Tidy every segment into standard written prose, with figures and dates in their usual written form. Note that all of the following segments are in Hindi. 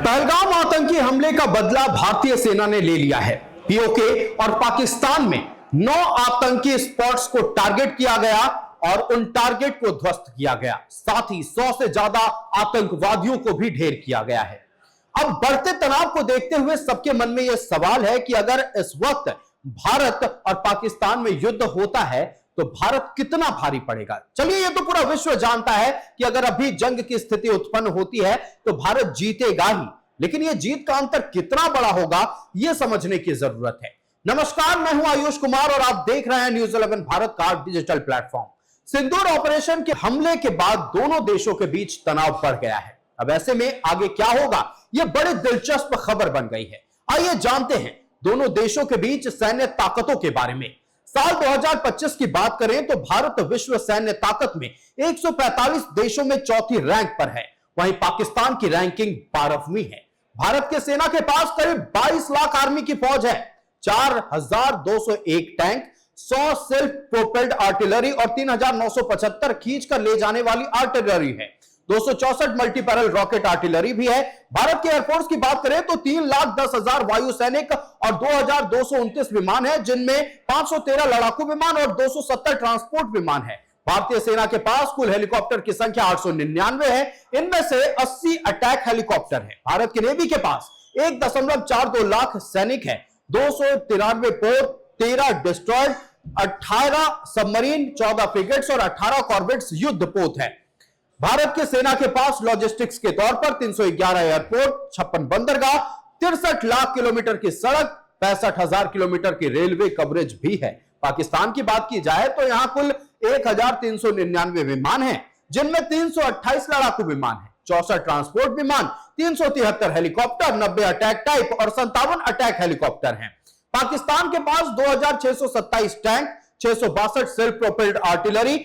पहलगाम आतंकी हमले का बदला भारतीय सेना ने ले लिया है। पीओके और पाकिस्तान में 9 आतंकी स्पॉट्स को टारगेट किया गया और उन टारगेट को ध्वस्त किया गया। साथ ही 100 से ज्यादा आतंकवादियों को भी ढेर किया गया है। अब बढ़ते तनाव को देखते हुए सबके मन में यह सवाल है कि अगर इस वक्त भारत और पाकिस्तान में युद्ध होता है तो भारत कितना भारी पड़ेगा। चलिए, यह तो पूरा विश्व जानता है कि अगर अभी जंग की स्थिति उत्पन्न होती है तो भारत जीतेगा ही, लेकिन यह जीत का अंतर कितना बड़ा होगा यह समझने की जरूरत है। नमस्कार, मैं हूं आयुष कुमार और आप देख रहे हैं न्यूज़ 11 भारत का डिजिटल प्लेटफॉर्म। सिंदूर ऑपरेशन के हमले के बाद दोनों देशों के बीच तनाव बढ़ गया है। अब ऐसे में आगे क्या होगा, यह बड़ी दिलचस्प खबर बन गई है। आइए जानते हैं दोनों देशों के बीच सैन्य ताकतों के बारे में। साल 2025 की बात करें तो भारत विश्व सैन्य ताकत में 145 देशों में चौथी रैंक पर है। वहीं पाकिस्तान की रैंकिंग 12वीं है। भारत के सेना के पास करीब 22 लाख आर्मी की फौज है, 4201 टैंक, 100 सेल्फ प्रोपेल्ड आर्टिलरी और 3975 खींच कर ले जाने वाली आर्टिलरी है। 264 मल्टीपैरल रॉकेट आर्टिलरी भी है। भारत के एयरफोर्स की बात करें तो 3,10,000 वायु सैनिक और 2,229 विमान है, जिनमें 513 लड़ाकू विमान और 270 ट्रांसपोर्ट विमान है। भारतीय सेना के पास कुल हेलीकॉप्टर की संख्या 899 है। इनमें से 80 अटैक हेलीकॉप्टर है। भारत की नेवी के पास 1.42 लाख सैनिक है, 293 पोत, 13 डिस्ट्रॉयड, 18 सबमरीन, 14 फ्रिगेट्स और 18 कॉर्वेट्स युद्धपोत है। भारत के सेना के पास लॉजिस्टिक्स के तौर पर 311 एयरपोर्ट, 56 बंदरगाह, 63 लाख किलोमीटर की सड़क, 65,000 किलोमीटर की रेलवे कवरेज भी है। पाकिस्तान की बात की जाए तो यहां कुल 1,399 विमान हैं, जिनमें 328 लड़ाकू विमान है, 64 ट्रांसपोर्ट विमान, 373 हेलीकॉप्टर, 90 अटैक टाइप और 57 अटैक हेलीकॉप्टर हैं। पाकिस्तान के पास 2,627 टैंक, 662 सेल्फ प्रोपेल्ड आर्टिलरी,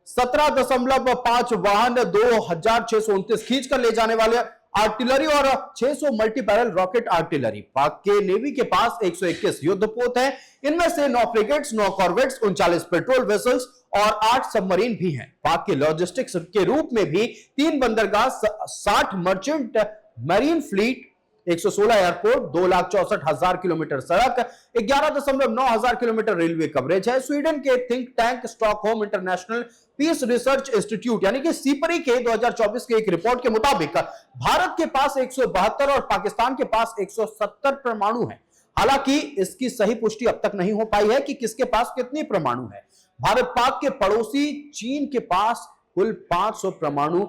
17.5 वाहन, 2,629 खींच कर ले जाने वाले आर्टिलरी और 600 मल्टीपैरल रॉकेट आर्टिलरी। पाक के नेवी के पास 121 युद्धपोत है। इनमें से 9 फ्रिगेट्स, 9 कॉर्वेट्स, 39 पेट्रोल वेसल्स और 8 सबमरीन भी हैं। पाक के लॉजिस्टिक्स के रूप में भी 3 बंदरगाह, 60 merchant marine fleet, 116 airport, 2,64,000 kilometre सड़क, 11,9 किलोमीटर रेलवे कवरेज है। स्वीडन के think tank Stockholm International Peace Research Institute यानी कि सीपरी के 2024 के एक रिपोर्ट के मुताबिक भारत के पास 172 और पाकिस्तान के पास 170 परमाणु है। हालांकि इसकी सही पुष्टि अब तक नहीं हो पाई है कि किसके पास कितनी परमाणु है। भारत पाक के पड़ोसी चीन के पास कुल 500 परमाणु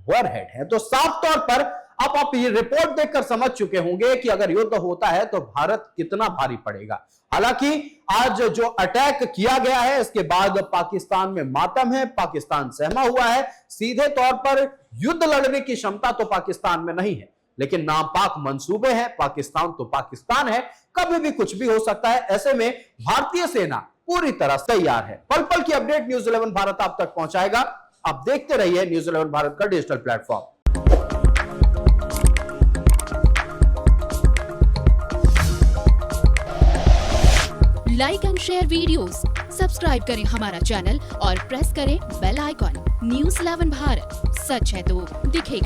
वॉरहेड है। तो साफ तौर पर अब आप ये रिपोर्ट देखकर समझ चुके होंगे कि अगर युद्ध होता है तो भारत कितना भारी पड़ेगा। हालांकि आज जो अटैक किया गया है इसके बाद पाकिस्तान में मातम है, पाकिस्तान सहमा हुआ है। सीधे तौर पर युद्ध लड़ने की क्षमता तो पाकिस्तान में नहीं है, लेकिन नापाक मंसूबे हैं। पाकिस्तान तो पाकिस्तान है, कभी भी कुछ भी हो सकता है। ऐसे में भारतीय सेना पूरी तरह तैयार है। पल पल की अपडेट न्यूज़ 11 भारत आप तक पहुंचाएगा। आप देखते रहिए न्यूज़ 11 भारत का digital platform. Like and share videos, subscribe करें हमारा चैनल और प्रेस करें बेल आइकॉन। न्यूज़ 11 भारत, सच है तो दिखेगा।